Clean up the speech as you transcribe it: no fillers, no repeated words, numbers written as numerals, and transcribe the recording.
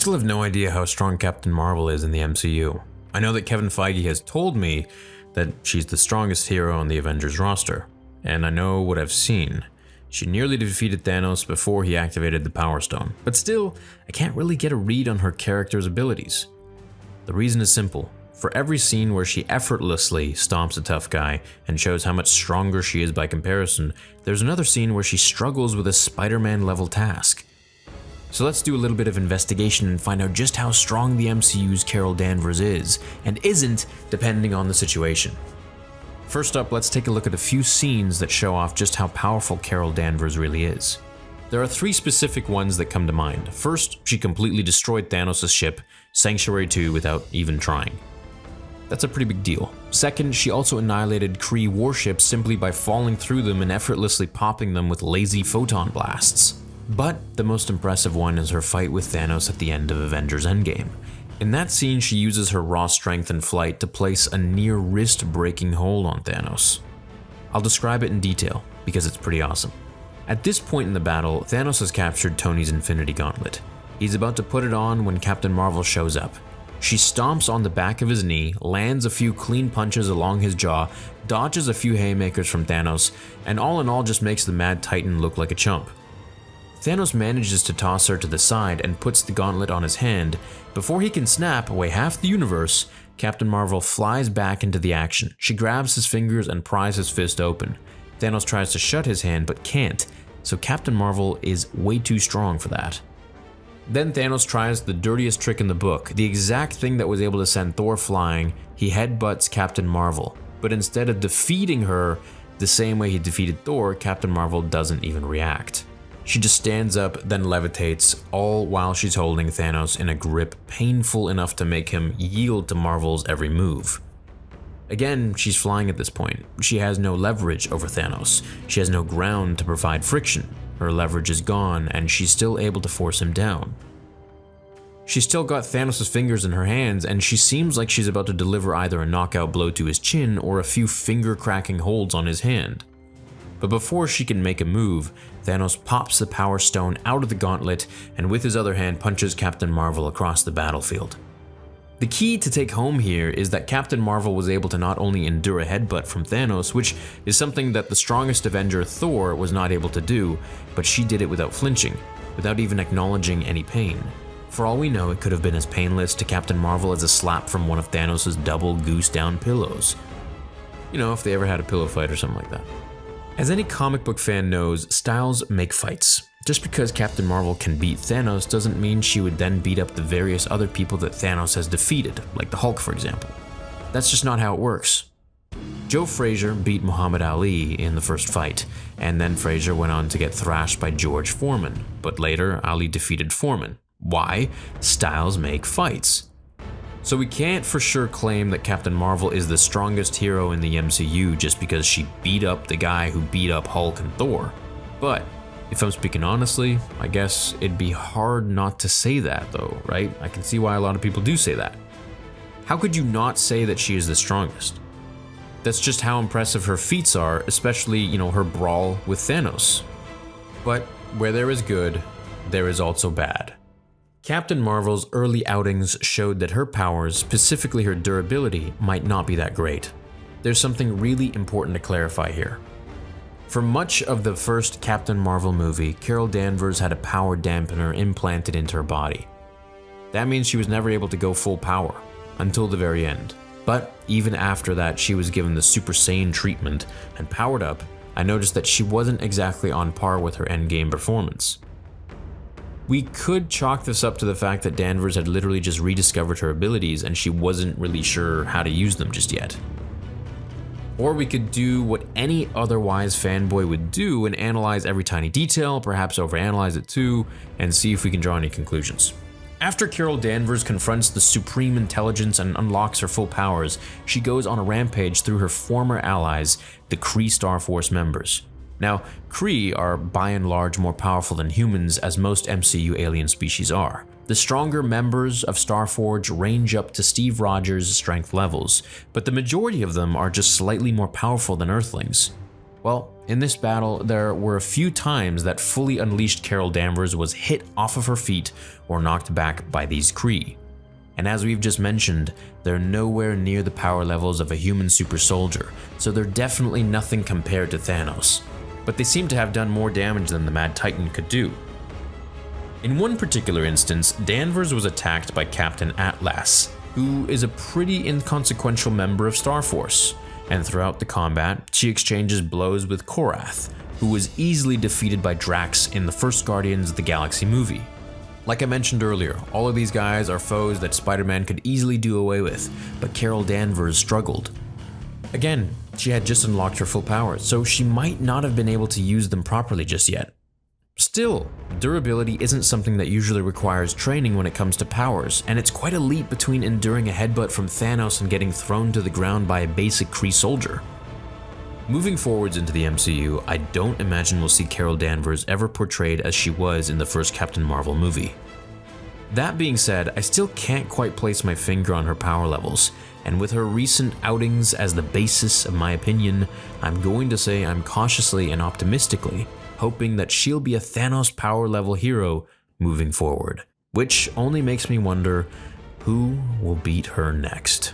still have no idea how strong Captain Marvel is in the MCU. I know that Kevin Feige has told me that she's the strongest hero on the Avengers roster, and I know what I've seen. She nearly defeated Thanos before he activated the Power Stone, but still, I can't really get a read on her character's abilities. The reason is simple. For every scene where she effortlessly stomps a tough guy and shows how much stronger she is by comparison, there's another scene where she struggles with a Spider-Man level task. So let's do a little bit of investigation and find out just how strong the MCU's Carol Danvers is, and isn't, depending on the situation. First up, let's take a look at a few scenes that show off just how powerful Carol Danvers really is. There are three specific ones that come to mind. First, she completely destroyed Thanos' ship, Sanctuary 2, without even trying. That's a pretty big deal. Second, she also annihilated Kree warships simply by falling through them and effortlessly popping them with lazy photon blasts. But the most impressive one is her fight with Thanos at the end of Avengers Endgame. In that scene, she uses her raw strength and flight to place a near wrist-breaking hold on Thanos. I'll describe it in detail, because it's pretty awesome. At this point in the battle, Thanos has captured Tony's Infinity Gauntlet. He's about to put it on when Captain Marvel shows up. She stomps on the back of his knee, lands a few clean punches along his jaw, dodges a few haymakers from Thanos, and all in all just makes the Mad Titan look like a chump. Thanos manages to toss her to the side and puts the gauntlet on his hand. Before he can snap away half the universe, Captain Marvel flies back into the action. She grabs his fingers and pries his fist open. Thanos tries to shut his hand but can't, so Captain Marvel is way too strong for that. Then Thanos tries the dirtiest trick in the book, the exact thing that was able to send Thor flying. He headbutts Captain Marvel, but instead of defeating her the same way he defeated Thor, Captain Marvel doesn't even react. She just stands up, then levitates, all while she's holding Thanos in a grip painful enough to make him yield to Marvel's every move. Again, she's flying at this point. She has no leverage over Thanos. She has no ground to provide friction. Her leverage is gone, and she's still able to force him down. She's still got Thanos' fingers in her hands, and she seems like she's about to deliver either a knockout blow to his chin or a few finger-cracking holds on his hand. But before she can make a move, Thanos pops the Power Stone out of the gauntlet and with his other hand punches Captain Marvel across the battlefield. The key to take home here is that Captain Marvel was able to not only endure a headbutt from Thanos, which is something that the strongest Avenger, Thor, was not able to do, but she did it without flinching, without even acknowledging any pain. For all we know, it could have been as painless to Captain Marvel as a slap from one of Thanos' double goose-down pillows. You know, if they ever had a pillow fight or something like that. As any comic book fan knows, styles make fights. Just because Captain Marvel can beat Thanos doesn't mean she would then beat up the various other people that Thanos has defeated, like the Hulk for example. That's just not how it works. Joe Frazier beat Muhammad Ali in the first fight, and then Frazier went on to get thrashed by George Foreman, but later Ali defeated Foreman. Why? Styles make fights. So we can't for sure claim that Captain Marvel is the strongest hero in the MCU just because she beat up the guy who beat up Hulk and Thor. But if I'm speaking honestly, I guess it'd be hard not to say that though, right? I can see why a lot of people do say that. How could you not say that she is the strongest? That's just how impressive her feats are, especially, her brawl with Thanos. But where there is good, there is also bad. Captain Marvel's early outings showed that her powers, specifically her durability, might not be that great. There's something really important to clarify here. For much of the first Captain Marvel movie, Carol Danvers had a power dampener implanted into her body. That means she was never able to go full power, until the very end. But even after that, she was given the Super Saiyan treatment and powered up. I noticed that she wasn't exactly on par with her Endgame performance. We could chalk this up to the fact that Danvers had literally just rediscovered her abilities and she wasn't really sure how to use them just yet. Or we could do what any otherwise fanboy would do and analyze every tiny detail, perhaps overanalyze it too, and see if we can draw any conclusions. After Carol Danvers confronts the Supreme Intelligence and unlocks her full powers, she goes on a rampage through her former allies, the Kree Star Force members. Now, Kree are by and large more powerful than humans, as most MCU alien species are. The stronger members of Starforge range up to Steve Rogers' strength levels, but the majority of them are just slightly more powerful than Earthlings. Well, in this battle, there were a few times that fully unleashed Carol Danvers was hit off of her feet or knocked back by these Kree. And as we've just mentioned, they're nowhere near the power levels of a human super soldier, so they're definitely nothing compared to Thanos. But they seem to have done more damage than the Mad Titan could do. In one particular instance, Danvers was attacked by Captain Atlas, who is a pretty inconsequential member of Star Force, and throughout the combat, she exchanges blows with Korath, who was easily defeated by Drax in the first Guardians of the Galaxy movie. Like I mentioned earlier, all of these guys are foes that Spider-Man could easily do away with, but Carol Danvers struggled. Again, she had just unlocked her full powers, so she might not have been able to use them properly just yet. Still, durability isn't something that usually requires training when it comes to powers, and it's quite a leap between enduring a headbutt from Thanos and getting thrown to the ground by a basic Kree soldier. Moving forwards into the MCU, I don't imagine we'll see Carol Danvers ever portrayed as she was in the first Captain Marvel movie. That being said, I still can't quite place my finger on her power levels, and with her recent outings as the basis of my opinion, I'm going to say I'm cautiously and optimistically hoping that she'll be a Thanos power level hero moving forward, which only makes me wonder who will beat her next.